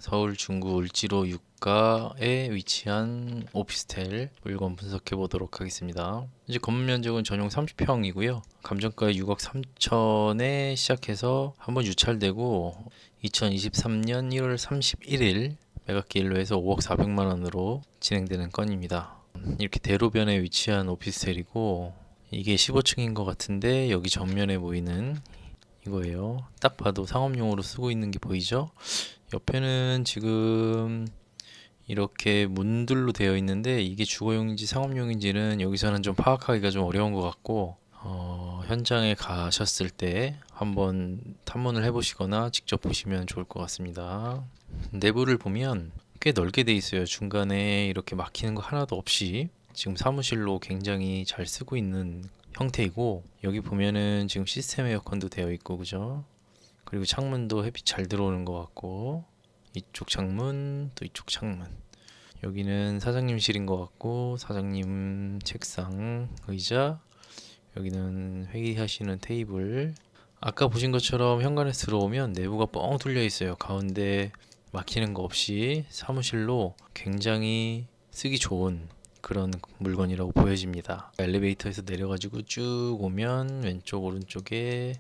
서울 중구 을지로 유가에 위치한 오피스텔 물건 분석해 보도록 하겠습니다. 이제 건물 면적은 전용 30평이고요. 감정가 6억 3천에 시작해서 한번 유찰되고 2023년 1월 31일 매각기일로 해서 5억 4백만 원으로 진행되는 건입니다. 이렇게 대로변에 위치한 오피스텔이고 이게 15층인 것 같은데 여기 정면에 보이는 이거예요. 딱 봐도 상업용으로 쓰고 있는 게 보이죠? 옆에는 지금 이렇게 문들로 되어 있는데 이게 주거용인지 상업용인지는 여기서는 좀 파악하기가 좀 어려운 것 같고 현장에 가셨을 때 한번 탐문을 해보시거나 직접 보시면 좋을 것 같습니다. 내부를 보면 꽤 넓게 돼 있어요. 중간에 이렇게 막히는 거 하나도 없이 지금 사무실로 굉장히 잘 쓰고 있는 형태이고 여기 보면은 지금 시스템 에어컨도 되어 있고 그죠? 그리고 창문도 햇빛 잘 들어오는 것 같고 이쪽 창문 또 이쪽 창문 여기는 사장님실인 것 같고 사장님 책상 의자 여기는 회의하시는 테이블 아까 보신 것처럼 현관에서 들어오면 내부가 뻥 뚫려 있어요. 가운데 막히는 거 없이 사무실로 굉장히 쓰기 좋은 그런 물건이라고 보여집니다. 엘리베이터에서 내려가지고 쭉 오면 왼쪽 오른쪽에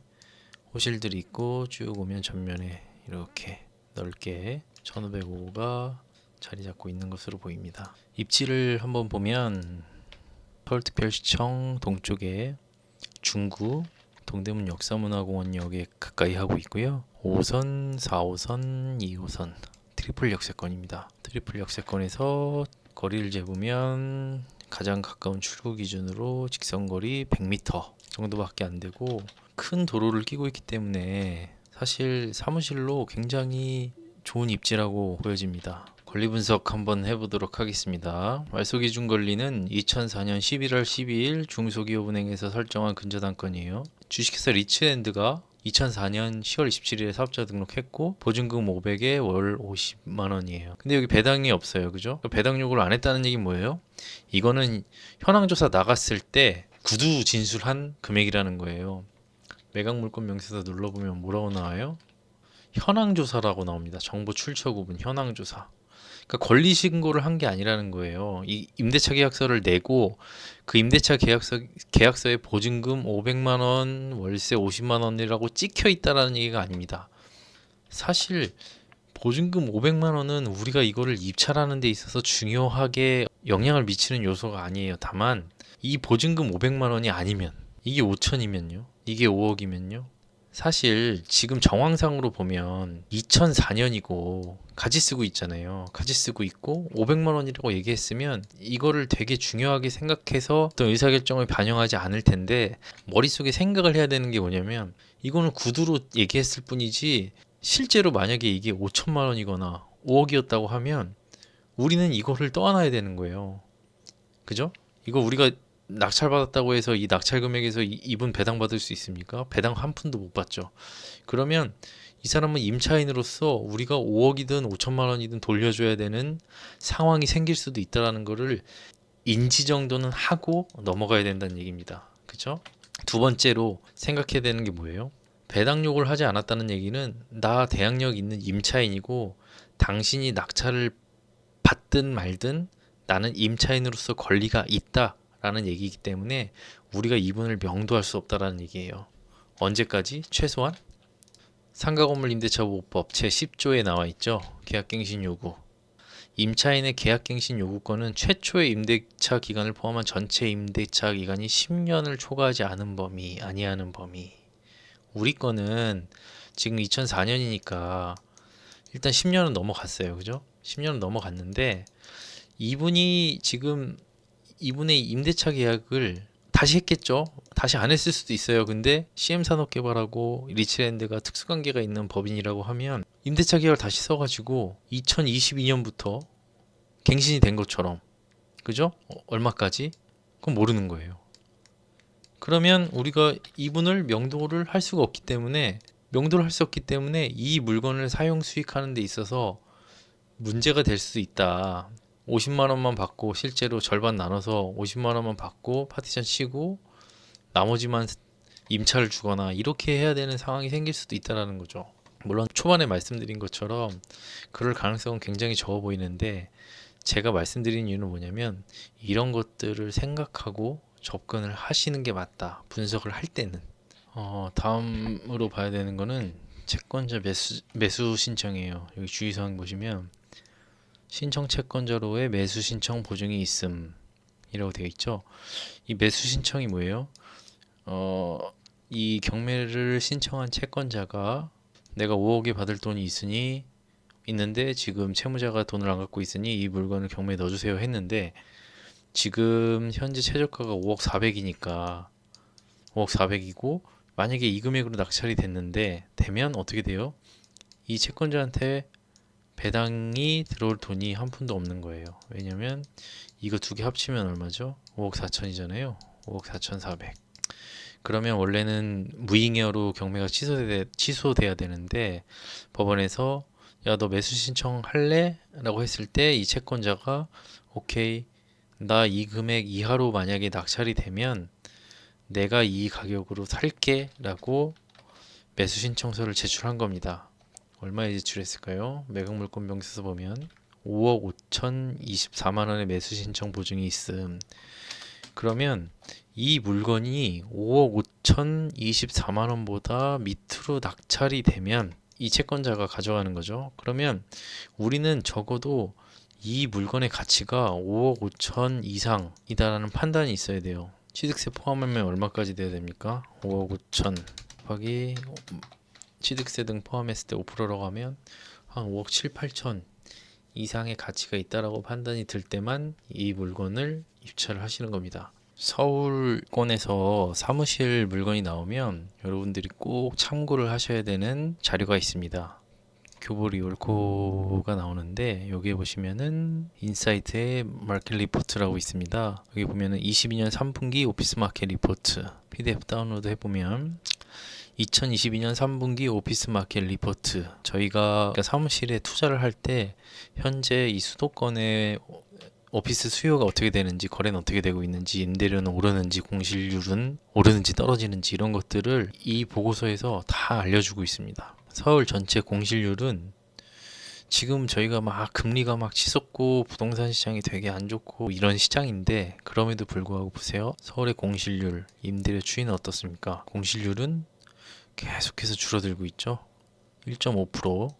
호실들이 있고 쭉 오면 전면에 이렇게 넓게 1505가 자리 잡고 있는 것으로 보입니다. 입지를 한번 보면 서울특별시청 동쪽에 중구 동대문 역사문화공원역에 가까이 하고 있고요. 5호선, 4호선, 2호선 트리플 역세권입니다. 트리플 역세권에서 거리를 재보면 가장 가까운 출구 기준으로 직선거리 100m 정도밖에 안 되고 큰 도로를 끼고 있기 때문에 사실 사무실로 굉장히 좋은 입지라고 보여집니다. 권리 분석 한번 해보도록 하겠습니다. 말소기준 권리는 2004년 11월 12일 중소기업은행에서 설정한 근저당권이에요. 주식회사 리츠랜드가 2004년 10월 27일에 사업자 등록했고 보증금 500에 월 50만 원이에요. 근데 여기 배당이 없어요. 그죠? 배당 요구를 안 했다는 얘기는 뭐예요? 이거는 현황조사 나갔을 때 구두 진술한 금액이라는 거예요. 매각물건 명세서 눌러보면 뭐라고 나와요? 현황조사라고 나옵니다. 정보 출처 구분 현황조사. 그러니까 권리 신고를 한 게 아니라는 거예요. 이 임대차 계약서를 내고 그 임대차 계약서에 보증금 500만 원, 월세 50만 원이라고 찍혀 있다라는 얘기가 아닙니다. 사실 보증금 500만 원은 우리가 이거를 입찰하는 데 있어서 중요하게 영향을 미치는 요소가 아니에요. 다만 이 보증금 500만 원이 아니면 이게 5천이면요. 이게 5억이면요. 사실 지금 정황상으로 보면 2004년이고 가지 쓰고 있잖아요. 가지 쓰고 있고 500만 원이라고 얘기했으면 이거를 되게 중요하게 생각해서 어떤 의사결정을 반영하지 않을 텐데 머릿속에 생각을 해야 되는 게 뭐냐면 이거는 구두로 얘기했을 뿐이지 실제로 만약에 이게 5천만 원이거나 5억이었다고 하면 우리는 이거를 떠안아야 되는 거예요. 그죠? 이거 우리가 낙찰받았다고 해서 이 낙찰 금액에서 이분 배당받을 수 있습니까? 배당 한 푼도 못 받죠. 그러면 이 사람은 임차인으로서 우리가 5억이든 5천만 원이든 돌려줘야 되는 상황이 생길 수도 있다라는 거를 인지 정도는 하고 넘어가야 된다는 얘기입니다. 그죠? 두 번째로 생각해야 되는 게 뭐예요? 배당 요구를 하지 않았다는 얘기는 나 대항력 있는 임차인이고 당신이 낙찰을 받든 말든 나는 임차인으로서 권리가 있다라는 얘기이기 때문에 우리가 이분을 명도할 수 없다라는 얘기예요. 언제까지? 최소한 상가건물 임대차 보호법 제10조에 나와 있죠. 계약갱신 요구. 임차인의 계약갱신 요구권은 최초의 임대차 기간을 포함한 전체 임대차 기간이 10년을 초과하지 않은 범위, 아니하는 범위. 우리 거는 지금 2004년이니까 일단 10년은 넘어갔어요. 그죠? 10년은 넘어갔는데 이분이 지금 이분의 임대차 계약을 다시 했겠죠. 다시 안 했을 수도 있어요. 근데 CM산업개발하고 리츠랜드가 특수관계가 있는 법인이라고 하면 임대차 계약을 다시 써가지고 2022년부터 갱신이 된 것처럼 그죠? 얼마까지? 그건 모르는 거예요. 그러면 우리가 이분을 명도를 할 수가 없기 때문에 명도를 할 수 없기 때문에 이 물건을 사용 수익하는 데 있어서 문제가 될 수 있다. 50만 원만 받고 실제로 절반 나눠서 50만 원만 받고 파티션 치고 나머지만 임차를 주거나 이렇게 해야 되는 상황이 생길 수도 있다라는 거죠. 물론 초반에 말씀드린 것처럼 그럴 가능성은 굉장히 적어 보이는데, 제가 말씀드린 이유는 뭐냐면 이런 것들을 생각하고 접근을 하시는 게 맞다, 분석을 할 때는. 다음으로 봐야 되는 거는 채권자 매수 신청이에요. 여기 주의사항 보시면 신청 채권자로의 매수 신청 보증이 있음 이라고 되어 있죠. 이 매수 신청이 뭐예요? 이 경매를 신청한 채권자가 내가 5억에 받을 돈이 있는데 지금 채무자가 돈을 안 갖고 있으니 이 물건을 경매에 넣어주세요 했는데, 지금 현재 최저가가 5억 4백이니까 5억 4백이고, 만약에 이 금액으로 낙찰이 되면 어떻게 돼요? 이 채권자한테 배당이 들어올 돈이 한 푼도 없는 거예요. 왜냐면 이거 두 개 합치면 얼마죠? 5억 4천이잖아요. 5억 4천4백. 그러면 원래는 무잉여로 경매가 취소돼야 되는데, 법원에서 야, 너 매수 신청할래? 라고 했을 때 이 채권자가 오케이, 나 이 금액 이하로 만약에 낙찰이 되면 내가 이 가격으로 살게 라고 매수 신청서를 제출한 겁니다. 얼마에 제출했을까요? 매각물권명세서 보면 5억 5천 24만 원의 매수 신청 보증이 있음. 그러면 이 물건이 5억 5천 24만 원보다 밑으로 낙찰이 되면 이 채권자가 가져가는 거죠. 그러면 우리는 적어도 이 물건의 가치가 5억 5천 이상이다라는 판단이 있어야 돼요. 취득세 포함하면 얼마까지 돼야 됩니까? 5억 5천 곱하기 취득세 등 포함했을 때 5%라고 하면 한 5억 7, 8천 이상의 가치가 있다라고 판단이 들 때만 이 물건을 입찰을 하시는 겁니다. 서울권에서 사무실 물건이 나오면 여러분들이 꼭 참고를 하셔야 되는 자료가 있습니다. 교보리올코가 나오는데, 여기에 보시면은 인사이트의 마켓 리포트라고 있습니다. 여기 보면은 22년 3분기 오피스 마켓 리포트 PDF 다운로드 해보면 2022년 3분기 오피스 마켓 리포트, 저희가 사무실에 투자를 할 때 현재 이 수도권의 오피스 수요가 어떻게 되는지, 거래는 어떻게 되고 있는지, 임대료는 오르는지, 공실률은 오르는지 떨어지는지, 이런 것들을 이 보고서에서 다 알려주고 있습니다. 서울 전체 공실률은 지금 저희가 막 금리가 막 치솟고 부동산 시장이 되게 안 좋고 이런 시장인데, 그럼에도 불구하고 보세요. 서울의 공실률, 임대료 추이는 어떻습니까? 공실률은 계속해서 줄어들고 있죠. 1.5%,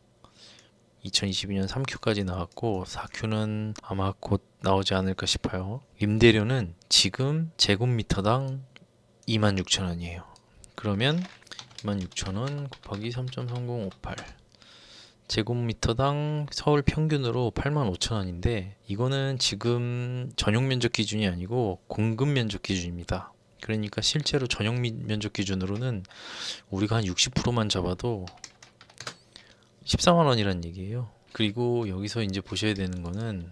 2022년 3Q까지 나왔고 4Q는 아마 곧 나오지 않을까 싶어요. 임대료는 지금 제곱미터당 26,000원이에요. 그러면 26,000원 곱하기 3.3058, 제곱미터당 서울 평균으로 85,000원인데, 이거는 지금 전용 면적 기준이 아니고 공급 면적 기준입니다. 그러니까 실제로 전용 면적 기준으로는 우리가 한 60%만 잡아도 14만 원이란 얘기예요. 그리고 여기서 이제 보셔야 되는 거는,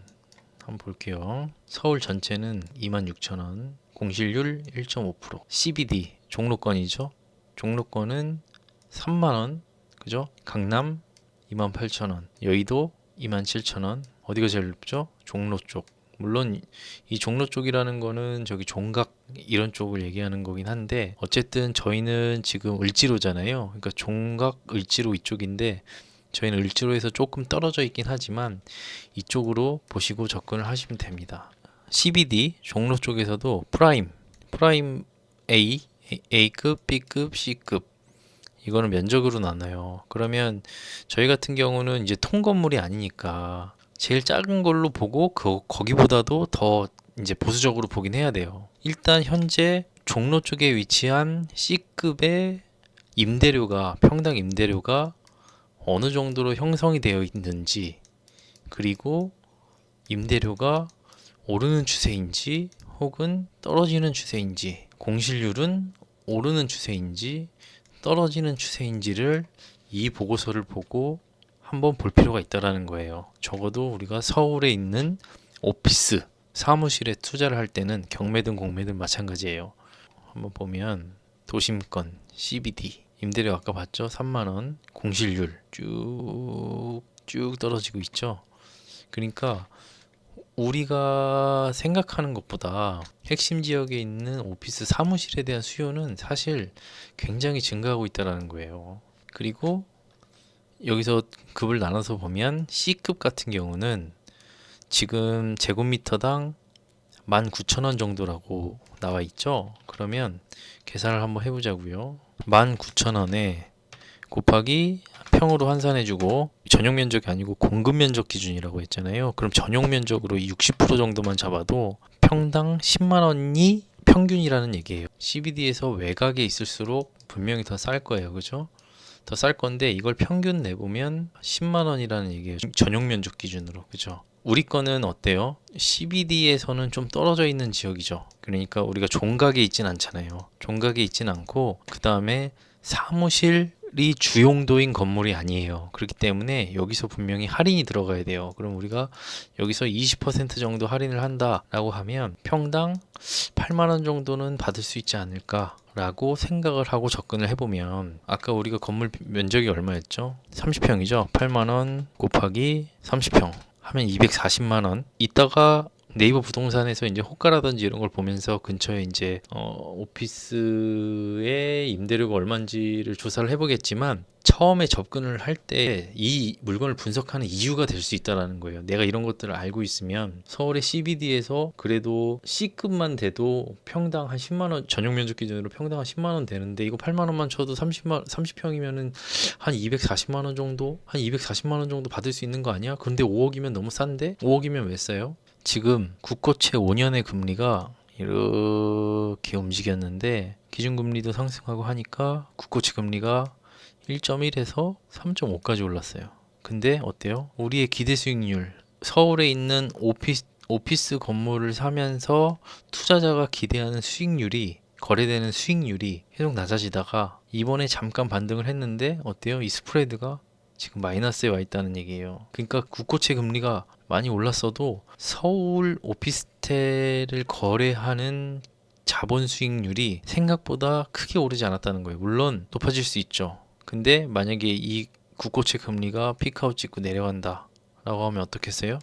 한번 볼게요. 서울 전체는 26,000원, 공실률 1.5%, CBD 종로권이죠. 종로권은 3만 원, 그죠? 강남 28,000원, 여의도 27,000원. 어디가 제일 높죠? 종로 쪽. 물론 이 종로 쪽이라는 거는 저기 종각 이런 쪽을 얘기하는 거긴 한데, 어쨌든 저희는 지금 을지로잖아요. 그러니까 종각 을지로 이쪽인데, 저희는 을지로에서 조금 떨어져 있긴 하지만 이쪽으로 보시고 접근을 하시면 됩니다. CBD 종로 쪽에서도 프라임 A급, B급, C급, 이거는 면적으로 나눠요. 그러면 저희 같은 경우는 이제 통건물이 아니니까 제일 작은 걸로 보고 거기보다도 더 이제 보수적으로 보긴 해야 돼요. 일단 현재 종로 쪽에 위치한 C급의 평당 임대료가 어느 정도로 형성이 되어 있는지, 그리고 임대료가 오르는 추세인지 혹은 떨어지는 추세인지, 공실률은 오르는 추세인지 떨어지는 추세인지를 이 보고서를 보고 한번 볼 필요가 있다라는 거예요. 적어도 우리가 서울에 있는 오피스 사무실에 투자를 할 때는 경매든 공매든 마찬가지예요. 한번 보면 도심권 CBD 임대료 아까 봤죠? 3만원, 공실률 쭉 떨어지고 있죠. 그러니까 우리가 생각하는 것보다 핵심 지역에 있는 오피스 사무실에 대한 수요는 사실 굉장히 증가하고 있다는 거예요. 그리고 여기서 급을 나눠서 보면 C급 같은 경우는 지금 제곱미터당 19,000원 정도라고 나와 있죠. 그러면 계산을 한번 해보자고요. 19,000원에 곱하기 평으로 환산해주고, 전용 면적이 아니고 공급 면적 기준이라고 했잖아요. 그럼 전용 면적으로 60% 정도만 잡아도 평당 10만 원이 평균이라는 얘기예요. CBD에서 외곽에 있을수록 분명히 더 쌀 거예요. 그죠? 더 쌀 건데 이걸 평균 내보면 10만 원이라는 얘기예요. 전용 면적 기준으로. 그죠? 우리 거는 어때요? CBD에서는 좀 떨어져 있는 지역이죠. 그러니까 우리가 종각에 있진 않잖아요. 종각에 있진 않고, 그 다음에 사무실이 주용도인 건물이 아니에요. 그렇기 때문에 여기서 분명히 할인이 들어가야 돼요. 그럼 우리가 여기서 20% 정도 할인을 한다라고 하면 평당 8만 원 정도는 받을 수 있지 않을까 라고 생각을 하고 접근을 해보면, 아까 우리가 건물 면적이 얼마였죠? 30평이죠. 8만 원 곱하기 30평 하면 240만 원. 이따가 네이버 부동산에서 이제 호가라든지 이런 걸 보면서 근처에 이제 오피스의 임대료가 얼마인지를 조사를 해보겠지만, 처음에 접근을 할 때 이 물건을 분석하는 이유가 될 수 있다라는 거예요. 내가 이런 것들을 알고 있으면 서울의 CBD에서 그래도 C급만 돼도 평당 한 10만 원, 전용 면적 기준으로 평당 한 10만 원 되는데, 이거 8만 원만 쳐도 30평이면은 한 240만 원 정도, 한 240만 원 정도 받을 수 있는 거 아니야? 그런데 5억이면 너무 싼데? 5억이면 왜 싸요? 지금 국고채 5년의 금리가 이렇게 움직였는데 기준금리도 상승하고 하니까 국고채 금리가 1.1에서 3.5까지 올랐어요. 근데 어때요? 우리의 기대 수익률, 서울에 있는 오피스 건물을 사면서 투자자가 기대하는 수익률이, 거래되는 수익률이 계속 낮아지다가 이번에 잠깐 반등을 했는데 어때요? 이 스프레드가 지금 마이너스에 와 있다는 얘기예요. 그러니까 국고채 금리가 많이 올랐어도 서울 오피스텔을 거래하는 자본 수익률이 생각보다 크게 오르지 않았다는 거예요. 물론 높아질 수 있죠. 근데 만약에 이 국고채 금리가 피크아웃 찍고 내려간다 라고 하면 어떻겠어요?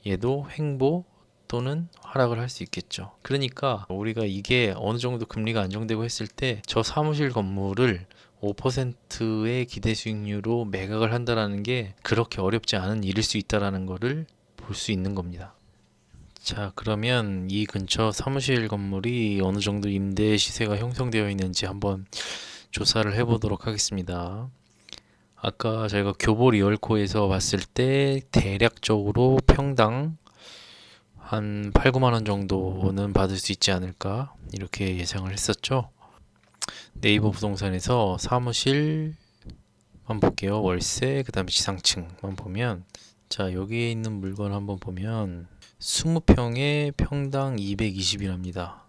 얘도 횡보 또는 하락을 할 수 있겠죠. 그러니까 우리가 이게 어느 정도 금리가 안정되고 했을 때 저 사무실 건물을 5%의 기대 수익률로 매각을 한다라는 게 그렇게 어렵지 않은 일일 수 있다라는 거를 볼 수 있는 겁니다. 자, 그러면 이 근처 사무실 건물이 어느 정도 임대 시세가 형성되어 있는지 한번 조사를 해보도록 하겠습니다. 아까 저희가 교보 리얼코에서 봤을 때 대략적으로 평당 한 8, 9만 원 정도는 받을 수 있지 않을까 이렇게 예상을 했었죠. 네이버 부동산에서 사무실만 볼게요. 월세, 그 다음에 지상층만 보면, 자, 여기에 있는 물건 한번 보면 20평에 평당 220이랍니다.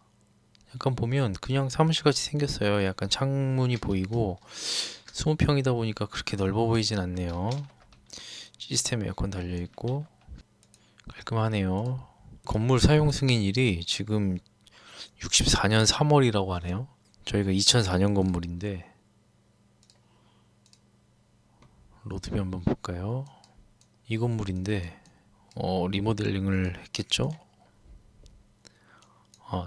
약간 보면 그냥 사무실같이 생겼어요. 약간 창문이 보이고 20평이다 보니까 그렇게 넓어 보이진 않네요. 시스템 에어컨 달려있고 깔끔하네요. 건물 사용 승인일이 지금 64년 3월이라고 하네요. 저희가 2004년 건물인데, 로드뷰 한번 볼까요? 이 건물인데 리모델링을 했겠죠?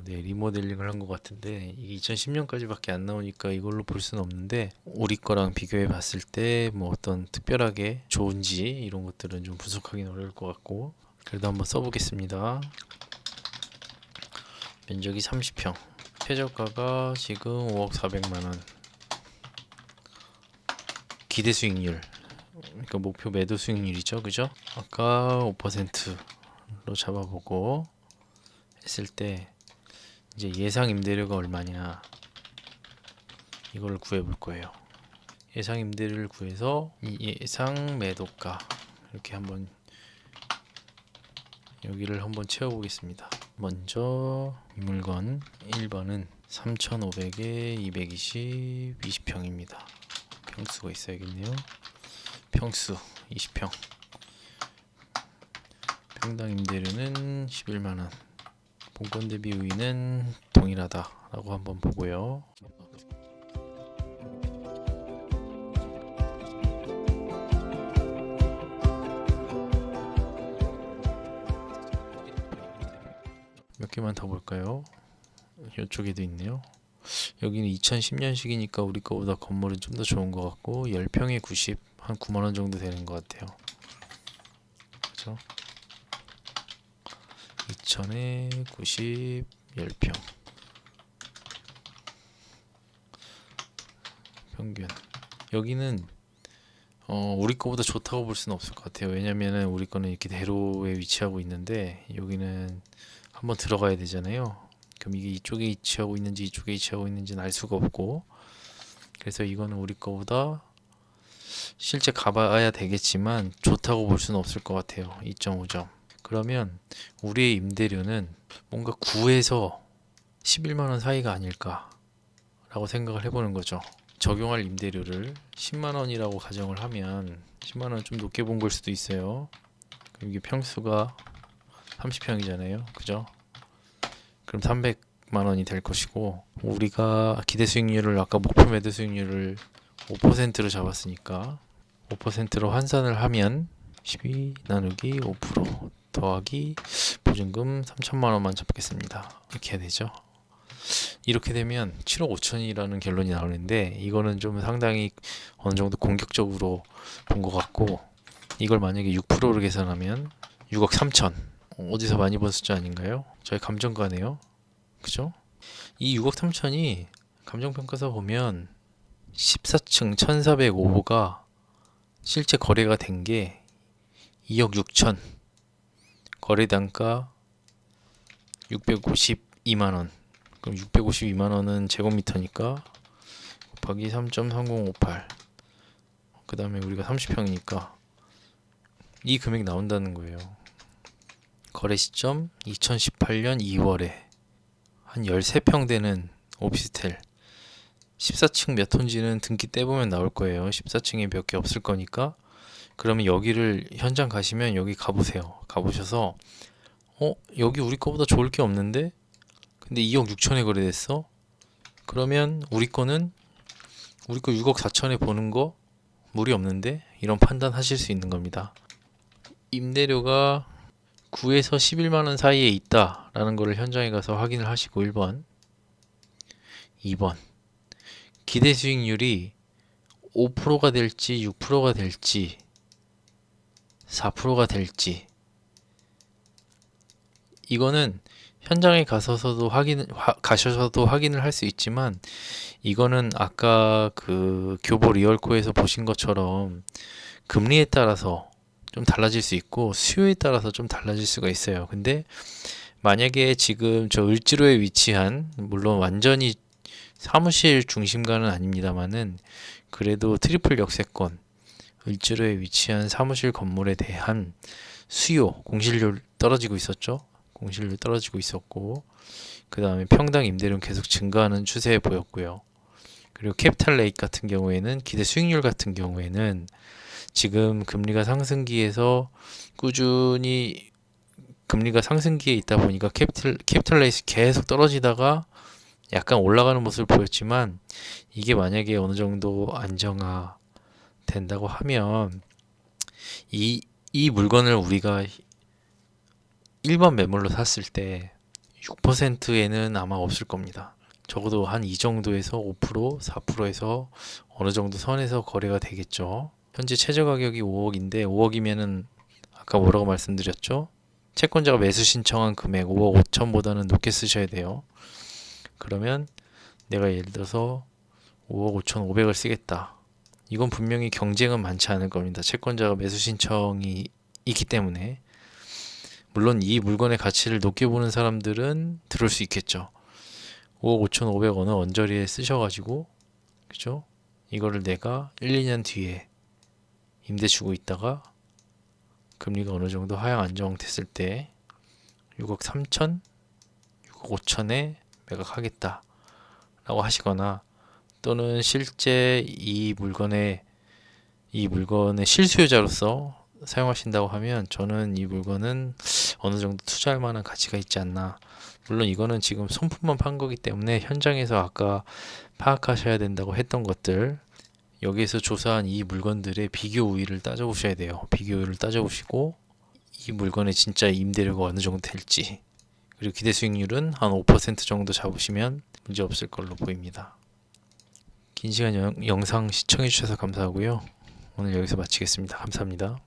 네, 리모델링을 한 것 같은데 이게 2010년까지밖에 안 나오니까 이걸로 볼 수는 없는데, 우리 거랑 비교해 봤을 때 뭐 어떤 특별하게 좋은지 이런 것들은 좀 분석하기는 어려울 것 같고, 그래도 한번 써보겠습니다. 면적이 30평, 최저가가 지금 5억 400만 원, 기대 수익률, 그러니까 목표 매도 수익률이죠, 그죠? 아까 5%로 잡아보고 했을 때 이제 예상 임대료가 얼마냐 이걸 구해볼 거예요. 예상 임대료를 구해서 이 예상 매도가 이렇게 한번 여기를 한번 채워보겠습니다. 먼저 이 물건 1번은 3,500에 220, 20평입니다. 평수가 있어야겠네요. 평수 20평, 평당 임대료는 11만원, 본권 대비 우위는 동일하다라고 한번 보고요. 몇 개만 더 볼까요? 이쪽에도 있네요. 여기는 2010년식이니까 우리 거보다 건물은 좀 더 좋은 것 같고 10평에 90, 한 9만 원 정도 되는 것 같아요. 그죠? 2000에 90, 10평 평균. 여기는 우리 거보다 좋다고 볼 수는 없을 것 같아요. 왜냐면은 우리 거는 이렇게 대로에 위치하고 있는데 여기는 한번 들어가야 되잖아요. 그럼 이게 이쪽에 위치하고 있는지 이쪽에 위치하고 있는지는 알 수가 없고, 그래서 이거는 우리 거보다 실제 가봐야 되겠지만 좋다고 볼 수는 없을 것 같아요. 2.5점. 그러면 우리의 임대료는 뭔가 9에서 11만 원 사이가 아닐까라고 생각을 해보는 거죠. 적용할 임대료를 10만 원이라고 가정을 하면 10만 원 좀 높게 본 걸 수도 있어요. 그럼 이게 평수가 30평이잖아요. 그죠? 그럼 300만 원이 될 것이고, 우리가 기대 수익률을 아까 목표 매도 수익률을 5%로 잡았으니까 5%로 환산을 하면 12 나누기 5% 더하기 보증금 3천만 원만 잡겠습니다. 이렇게 해야 되죠. 이렇게 되면 7억 5천이라는 결론이 나오는데, 이거는 좀 상당히 어느 정도 공격적으로 본 것 같고, 이걸 만약에 6%로 계산하면 6억 3천. 어디서 많이 본 숫자 아닌가요? 저희 감정가네요. 그죠? 이 6억 3천이 감정평가서 보면 14층 1405호가 실제 거래가 된 게 2억 6천, 거래 단가 652만 원. 그럼 652만 원은 제곱미터니까 곱하기 3.3058. 그 다음에 우리가 30평이니까 이 금액 나온다는 거예요. 거래 시점 2018년 2월에 한 13평 되는 오피스텔, 14층 몇 호인지는 등기 떼보면 나올 거예요. 14층에 몇 개 없을 거니까. 그러면 여기를 현장 가시면 여기 가보세요. 가보셔서 여기 우리 거보다 좋을 게 없는데 근데 2억 6천에 거래됐어? 그러면 우리 거 6억 4천에 보는 거 무리 없는데? 이런 판단 하실 수 있는 겁니다. 임대료가 9에서 11만 원 사이에 있다라는 거를 현장에 가서 확인을 하시고 1번. 2번. 기대 수익률이 5%가 될지 6%가 될지 4%가 될지, 이거는 현장에 가셔서도 확인을 할 수 있지만, 이거는 아까 그 교보 리얼코에서 보신 것처럼 금리에 따라서 좀 달라질 수 있고 수요에 따라서 좀 달라질 수가 있어요. 근데 만약에 지금 저 을지로에 위치한, 물론 완전히 사무실 중심가는 아닙니다만은 그래도 트리플 역세권 을지로에 위치한 사무실 건물에 대한 수요, 공실률 떨어지고 있었죠. 공실률 떨어지고 있었고, 그 다음에 평당 임대료는 계속 증가하는 추세에 보였고요. 그리고 캐피탈 레이트 같은 경우에는, 기대 수익률 같은 경우에는 지금 금리가 상승기에서 꾸준히 금리가 상승기에 있다 보니까 캐피탈 레이트 계속 떨어지다가 약간 올라가는 모습을 보였지만, 이게 만약에 어느 정도 안정화 된다고 하면 이 물건을 우리가 일반 매물로 샀을 때 6%에는 아마 없을 겁니다. 적어도 한 이 정도에서 5%, 4%에서 어느 정도 선에서 거래가 되겠죠. 현재 최저 가격이 5억인데 5억이면은 아까 뭐라고 말씀드렸죠? 채권자가 매수 신청한 금액 5억 5천보다는 높게 쓰셔야 돼요. 그러면 내가 예를 들어서 5억 5천 5백을 쓰겠다. 이건 분명히 경쟁은 많지 않을 겁니다. 채권자가 매수 신청이 있기 때문에. 물론 이 물건의 가치를 높게 보는 사람들은 들을 수 있겠죠. 5억 5천 5백 어느 언저리에 쓰셔가지고, 그죠? 이거를 내가 1, 2년 뒤에 임대 주고 있다가 금리가 어느 정도 하향 안정됐을 때 6억 3천, 6억 5천에 매각하겠다 라고 하시거나, 또는 실제 이 물건의 실수요자로서 사용하신다고 하면, 저는 이 물건은 어느 정도 투자할 만한 가치가 있지 않나. 물론 이거는 지금 손품만 판 거기 때문에 현장에서 아까 파악하셔야 된다고 했던 것들, 여기에서 조사한 이 물건들의 비교 우위를 따져보셔야 돼요. 비교 우위를 따져보시고 이 물건의 진짜 임대료가 어느 정도 될지, 그리고 기대 수익률은 한 5% 정도 잡으시면 문제 없을 걸로 보입니다. 긴 시간 영상 시청해 주셔서 감사하고요. 오늘 여기서 마치겠습니다. 감사합니다.